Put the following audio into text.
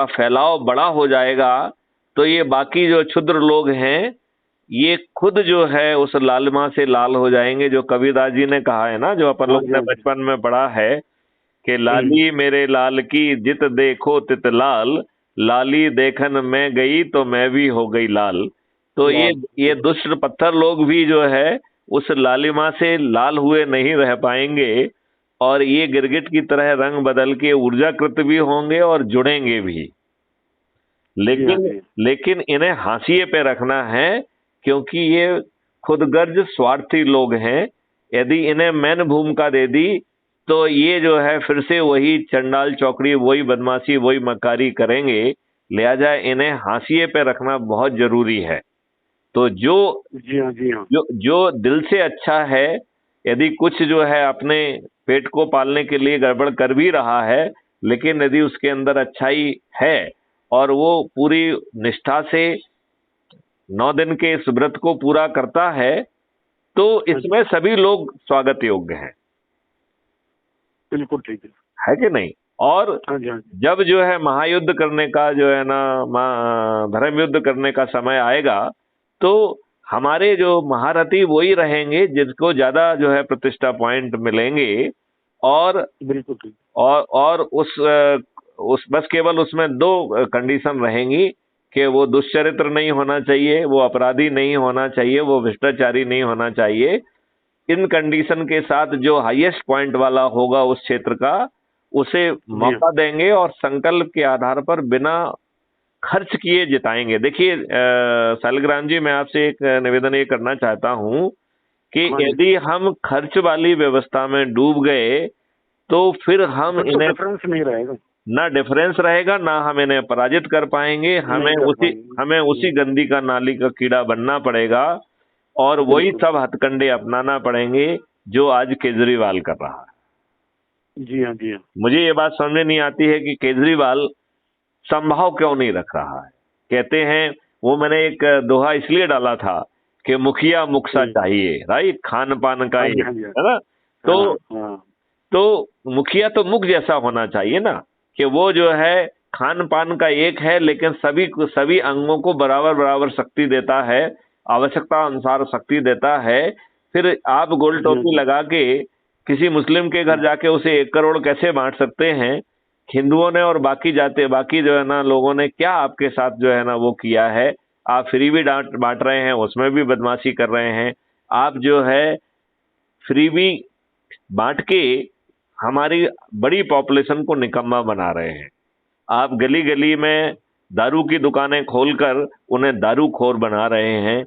फैलाव बड़ा हो जाएगा तो ये बाकी जो क्षुद्र लोग हैं ये खुद जो है उस लालिमा से लाल हो जाएंगे। जो कबीरदास जी ने कहा है ना, जो अपन हाँ लोग जी, ने हाँ जी। बचपन में पढ़ा है कि लाली मेरे लाल की जित देखो तित लाल, लाली देखन मैं गई तो मैं भी हो गई लाल। तो लाल। ये दुष्ट पत्थर लोग भी जो है उस लालिमा से लाल हुए नहीं रह पाएंगे, और ये गिरगिट की तरह रंग बदल के ऊर्जाकृत भी होंगे और जुड़ेंगे भी। जी हाँ लेकिन जी। लेकिन इन्हें हाशिए पे रखना है, क्योंकि ये खुदगर्ज स्वार्थी लोग हैं। यदि इन्हें मैन भूमिका दे दी तो ये जो है फिर से वही चंडाल चौकड़ी, वही बदमाशी, वही मक्कारी करेंगे। लिहाजा इन्हें हाशिए पे रखना बहुत जरूरी है। तो जो जी हाँ जी। हाँ जो जो दिल से अच्छा है, यदि कुछ जो है अपने पेट को पालने के लिए गड़बड़ कर भी रहा है, लेकिन यदि उसके अंदर अच्छाई है और वो पूरी निष्ठा से 9 दिन के इस व्रत को पूरा करता है, तो हाँ जी। इसमें सभी लोग स्वागत योग्य हैं। बिल्कुल ठीक है कि नहीं? और हाँ जी, हाँ जी। जब जो है महायुद्ध करने का जो है ना, धर्म युद्ध करने का समय आएगा, तो हमारे जो महारथी वही रहेंगे जिनको ज्यादा जो है प्रतिष्ठा पॉइंट मिलेंगे। और बिल्कुल ठीक। और उस बस केवल उसमें 2 कंडीशन रहेंगी कि वो दुष्चरित्र नहीं होना चाहिए, वो अपराधी नहीं होना चाहिए, वो भ्रष्टाचारी नहीं होना चाहिए। इन कंडीशन के साथ जो हाईएस्ट पॉइंट वाला होगा उस क्षेत्र का, उसे जी हाँ। मौका देंगे और संकल्प के आधार पर बिना खर्च किए जिताएंगे। देखिए शालिग्राम जी, मैं आपसे एक निवेदन ये करना चाहता हूं कि हाँ जी। यदि हम खर्च वाली व्यवस्था में डूब गए तो फिर हम फिर तो इन्हें डिफरेंस नहीं रहेगा। ना डिफरेंस रहेगा, ना हम इन्हें पराजित कर पाएंगे। नहीं कर पाएंगे। हमें उसी गंदी का नाली का कीड़ा बनना पड़ेगा और वही बिल्कुल। सब हथकंडे अपनाना पड़ेंगे जो आज केजरीवाल कर रहा है। जी हाँ जी। हाँ मुझे ये बात समझ में नहीं आती है कि केजरीवाल संभाव क्यों नहीं रख रहा है। कहते हैं, वो मैंने एक दोहा इसलिए डाला था कि मुखिया मुखसा जी चाहिए, राइट, खान पान का हाँ जी। एक, हाँ जी। है ना। तो हाँ हाँ। तो मुखिया तो मुख जैसा होना चाहिए ना, कि वो जो है खान पान का एक है, लेकिन सभी अंगों को बराबर बराबर शक्ति देता है, आवश्यकता अनुसार शक्ति देता है। फिर आप गोल जी हाँ टोपी जी। लगा के किसी मुस्लिम के घर जाके उसे 1 करोड़ कैसे बांट सकते हैं? हिंदुओं ने और बाकी जो है ना लोगों ने क्या आपके साथ जो है ना वो किया है? आप फ्री भी डांट बांट रहे हैं, उसमें भी बदमाशी कर रहे हैं। आप जो है फ्री भी बांट के हमारी बड़ी पॉपुलेशन को निकम्मा बना रहे हैं। आप गली गली में दारू की दुकानें खोलकर उन्हें दारूखोर बना रहे हैं।